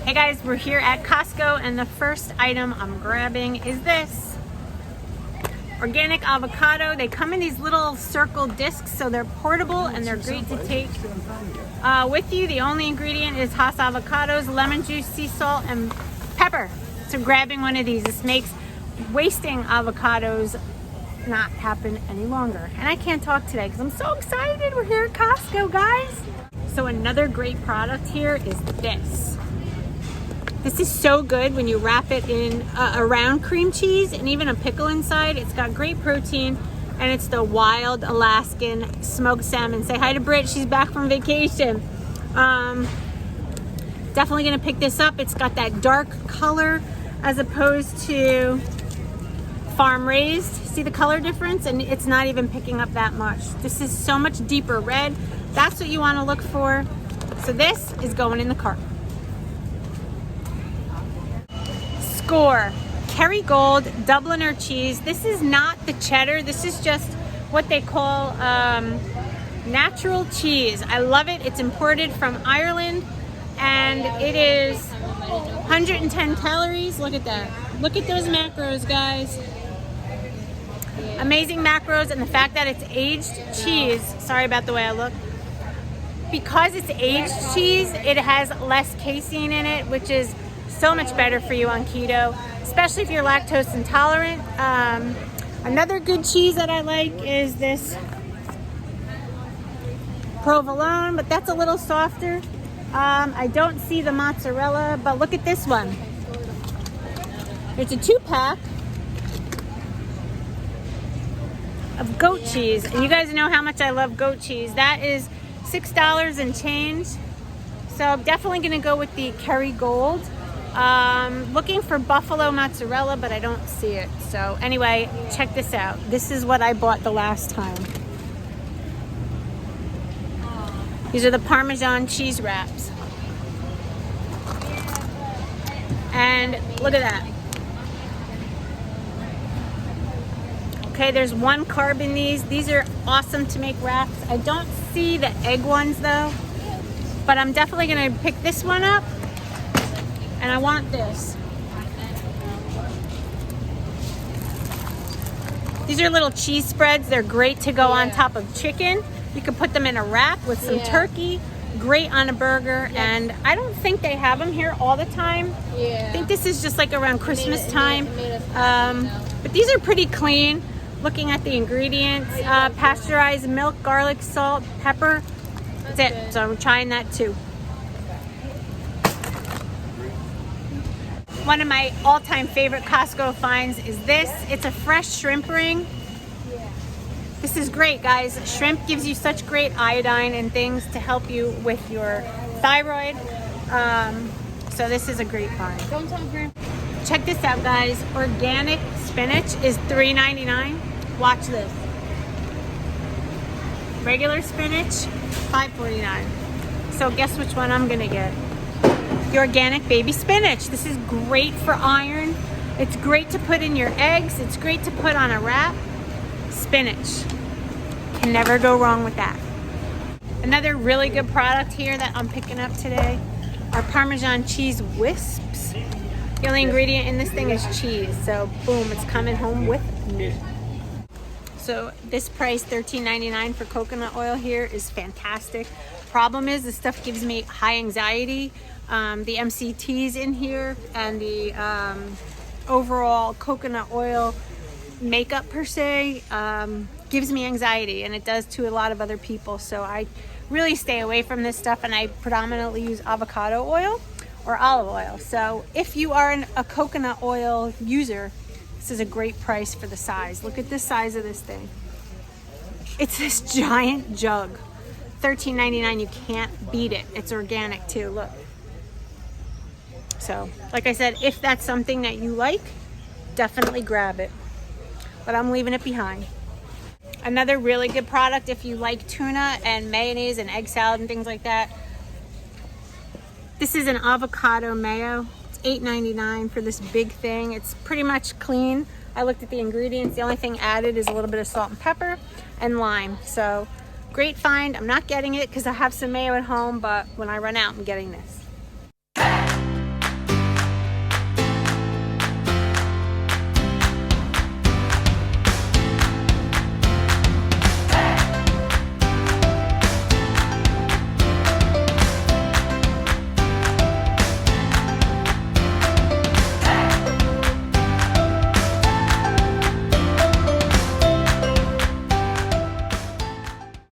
Hey guys, we're here at Costco and the first item I'm grabbing is this organic avocado. They come in these little circle discs, so they're portable and they're great to take with you. The only ingredient is Hass avocados, lemon juice, sea salt, and pepper. So grabbing one of these, this makes wasting avocados not happen any longer. And I can't talk today because I'm so excited. We're here at Costco, guys. So another great product here is this. This is so good when you wrap it in around cream cheese and even a pickle inside. It's got great protein and it's the wild Alaskan smoked salmon. Say hi to Britt, she's back from vacation. Definitely gonna pick this up. It's got that dark color as opposed to farm raised. See the color difference? And it's not even picking up that much. This is so much deeper red. That's what you wanna look for. So this is going in the cart. Score Kerrygold Dubliner cheese. This is not the cheddar. This is just what they call natural cheese. I love it. It's imported from Ireland and it is 110 calories. Look at that. Look at those macros, guys. Amazing macros, and the fact that it's aged cheese. Sorry about the way I look. Because it's aged cheese, it has less casein in it, which is so much better for you on keto, especially if you're lactose intolerant. Another good cheese that I like is this provolone, but that's a little softer. I don't see the mozzarella, but look at this one. It's a 2-pack of goat cheese, and you guys know how much I love goat cheese. That is $6 and change. So I'm definitely gonna go with the Kerrygold. Looking for buffalo mozzarella, but I don't see it. So anyway, check this out. This is what I bought the last time. These are the Parmesan cheese wraps. And look at that. Okay, there's 1 carb in these. These are awesome to make wraps. I don't see the egg ones though, but I'm definitely gonna pick this one up. And I want this. These are little cheese spreads. They're great to go on top of chicken. You can put them in a wrap with some turkey. Great on a burger. And I don't think they have them here all the time. I think this is just like around Christmas time. But these are pretty clean. Looking at the ingredients, pasteurized milk, garlic, salt, pepper. That's it. So I'm trying that too. One of my all-time favorite Costco finds is this. It's a fresh shrimp ring. This is great, guys. Shrimp gives you such great iodine and things to help you with your thyroid. So this is a great find. Don't tell me. Check this out, guys. Organic spinach is $3.99. Watch this. Regular spinach, $5.49. So guess which one I'm gonna get? The organic baby spinach. This is great for iron. It's great to put in your eggs. It's great to put on a wrap. Spinach. Can never go wrong with that. Another really good product here that I'm picking up today are Parmesan cheese wisps. The only ingredient in this thing is cheese. So boom, it's coming home with me. So this price, $13.99 for coconut oil here, is fantastic. Problem is, this stuff gives me high anxiety. The MCTs in here and the overall coconut oil makeup per se gives me anxiety, and it does to a lot of other people. So I really stay away from this stuff, and I predominantly use avocado oil or olive oil. So if you are a coconut oil user, this is a great price for the size. Look at the size of this thing. It's this giant jug. $13.99. You can't beat it. It's organic too. Look. So, like I said, if that's something that you like, definitely grab it. But I'm leaving it behind. Another really good product if you like tuna and mayonnaise and egg salad and things like that. This is an avocado mayo. It's $8.99 for this big thing. It's pretty much clean. I looked at the ingredients. The only thing added is a little bit of salt and pepper and lime. So, great find. I'm not getting it because I have some mayo at home, but when I run out, I'm getting this.